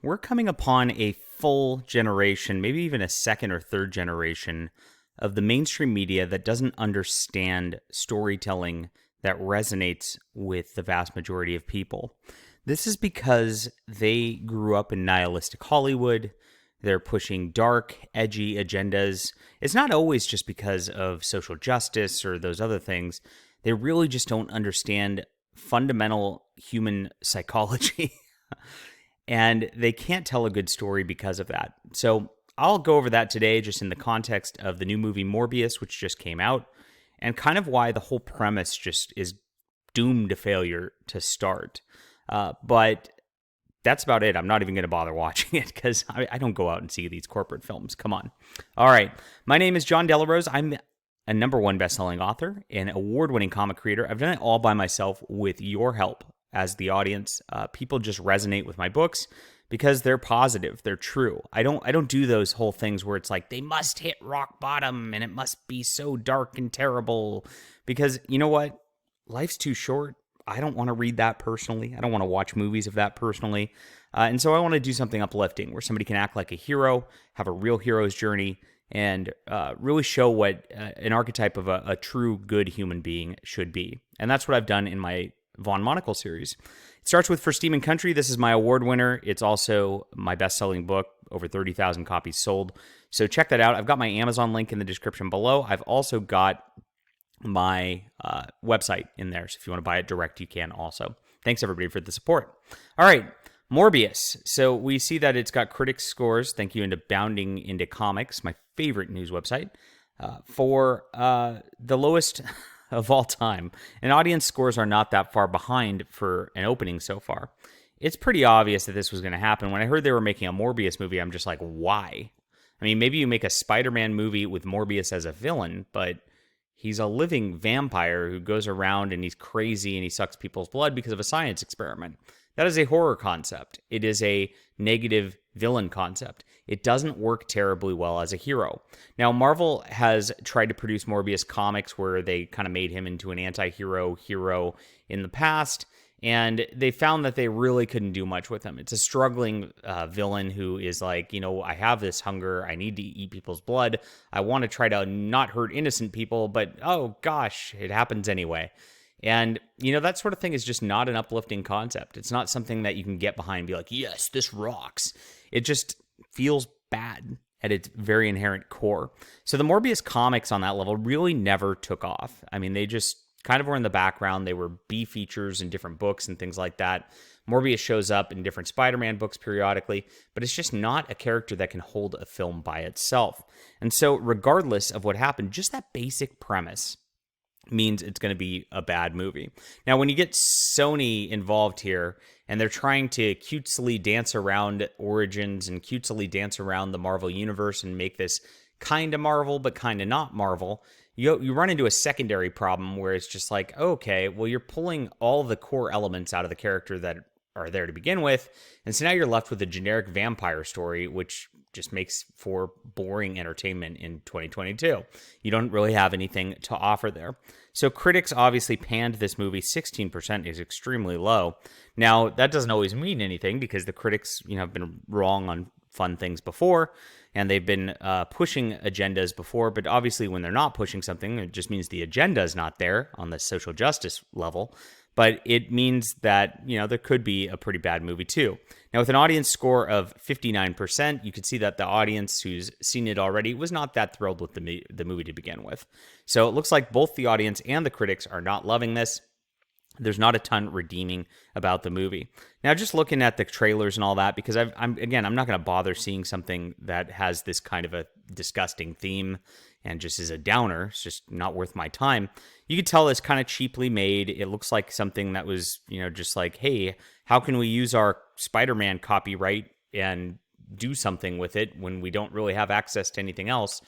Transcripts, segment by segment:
We're coming upon a full generation, maybe even a second or third generation of the mainstream media that doesn't understand storytelling that resonates with the vast majority of people. This is because they grew up in nihilistic Hollywood. They're pushing dark, edgy agendas. It's not always just because of social justice or those other things. They really just don't understand fundamental human psychology. And they can't tell a good story because of that. So I'll go over that today just in the context of the new movie Morbius, which just came out, and kind of why the whole premise just is doomed to failure to start. But that's about it. I'm not even going to bother watching it because I don't go out and see these corporate films. Come on. All right. My name is John Delarose. I'm a #1 best-selling author, an award-winning comic creator. I've done it all by myself with your help as the audience. People just resonate with my books because they're positive, they're true. I don't do those whole things where it's like they must hit rock bottom and it must be so dark and terrible, because you know what? Life's too short. I don't want to read that personally. I don't want to watch movies of that personally. And so I want to do something uplifting where somebody can act like a hero, have a real hero's journey, and really show what an archetype of a true good human being should be. And that's what I've done in my Von Monocle series. It starts with For Steam and Country. This is my award winner. It's also my best-selling book, over 30,000 copies sold. So check that out. I've got my Amazon link in the description below. I've also got my website in there, so if you want to buy it direct, you can also. Thanks, everybody, for the support. All right, Morbius. So we see that it's got critics' scores, thank you, into Bounding Into Comics, my favorite news website, for the lowest of all time. And audience scores are not that far behind for an opening so far. It's pretty obvious that this was going to happen. When I heard they were making a Morbius movie, I'm just like, why? I mean, maybe you make a Spider-Man movie with Morbius as a villain, but he's a living vampire who goes around and he's crazy and he sucks people's blood because of a science experiment. That is a horror concept. It is a negative villain concept. It doesn't work terribly well as a hero. Now, Marvel has tried to produce Morbius comics where they kind of made him into an anti-hero hero in the past, and they found that they really couldn't do much with him. It's a struggling villain who is like, I have this hunger. I need to eat people's blood. I want to try to not hurt innocent people, but oh gosh, it happens anyway. And, that sort of thing is just not an uplifting concept. It's not something that you can get behind and be like, yes, this rocks. It just feels bad at its very inherent core. So the Morbius comics on that level really never took off. I mean, they just kind of were in the background. They were B features in different books and things like that. Morbius shows up in different Spider-Man books periodically, but it's just not a character that can hold a film by itself. And so regardless of what happened, just that basic premise means it's going to be a bad movie. Now, when you get Sony involved here, and they're trying to cutesily dance around origins and cutesily dance around the Marvel Universe and make this kind of Marvel, but kind of not Marvel, you run into a secondary problem where it's just like, okay, well, you're pulling all the core elements out of the character that are there to begin with, and so now you're left with a generic vampire story, which just makes for boring entertainment in 2022. You don't really have anything to offer there. So critics obviously panned this movie. 16% is extremely low. Now, that doesn't always mean anything because the critics, have been wrong on fun things before, and they've been pushing agendas before, but obviously when they're not pushing something, it just means the agenda is not there on the social justice level. But it means that, there could be a pretty bad movie too. Now, with an audience score of 59%, you could see that the audience who's seen it already was not that thrilled with the movie to begin with. So it looks like both the audience and the critics are not loving this. There's not a ton redeeming about the movie. Now, just looking at the trailers and all that, because I'm not going to bother seeing something that has this kind of a disgusting theme and just is a downer. It's just not worth my time. You could tell it's kind of cheaply made. It looks like something that was, just like, hey, how can we use our Spider-Man copyright and do something with it when we don't really have access to anything else?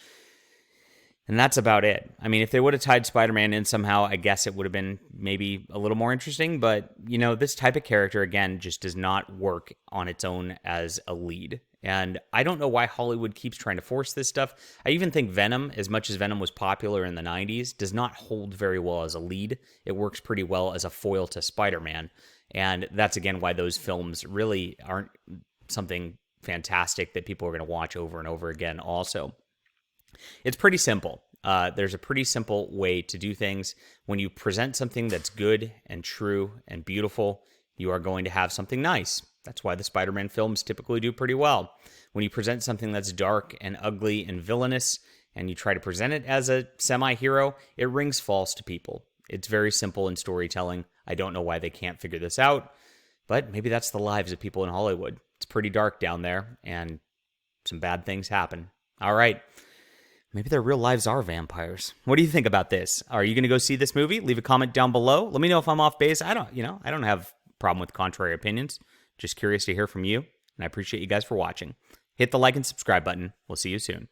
And that's about it. I mean, if they would have tied Spider-Man in somehow, I guess it would have been maybe a little more interesting. But, this type of character, again, just does not work on its own as a lead. And I don't know why Hollywood keeps trying to force this stuff. I even think Venom, as much as Venom was popular in the 90s, does not hold very well as a lead. It works pretty well as a foil to Spider-Man. And that's, again, why those films really aren't something fantastic that people are going to watch over and over again also. It's pretty simple. There's a pretty simple way to do things. When you present something that's good and true and beautiful, you are going to have something nice. That's why the Spider-Man films typically do pretty well. When you present something that's dark and ugly and villainous, and you try to present it as a semi-hero, it rings false to people. It's very simple in storytelling. I don't know why they can't figure this out, but maybe that's the lives of people in Hollywood. It's pretty dark down there, and some bad things happen. All right. Maybe their real lives are vampires. What do you think about this? Are you going to go see this movie? Leave a comment down below. Let me know if I'm off base. I don't have a problem with contrary opinions. Just curious to hear from you, and I appreciate you guys for watching. Hit the like and subscribe button. We'll see you soon.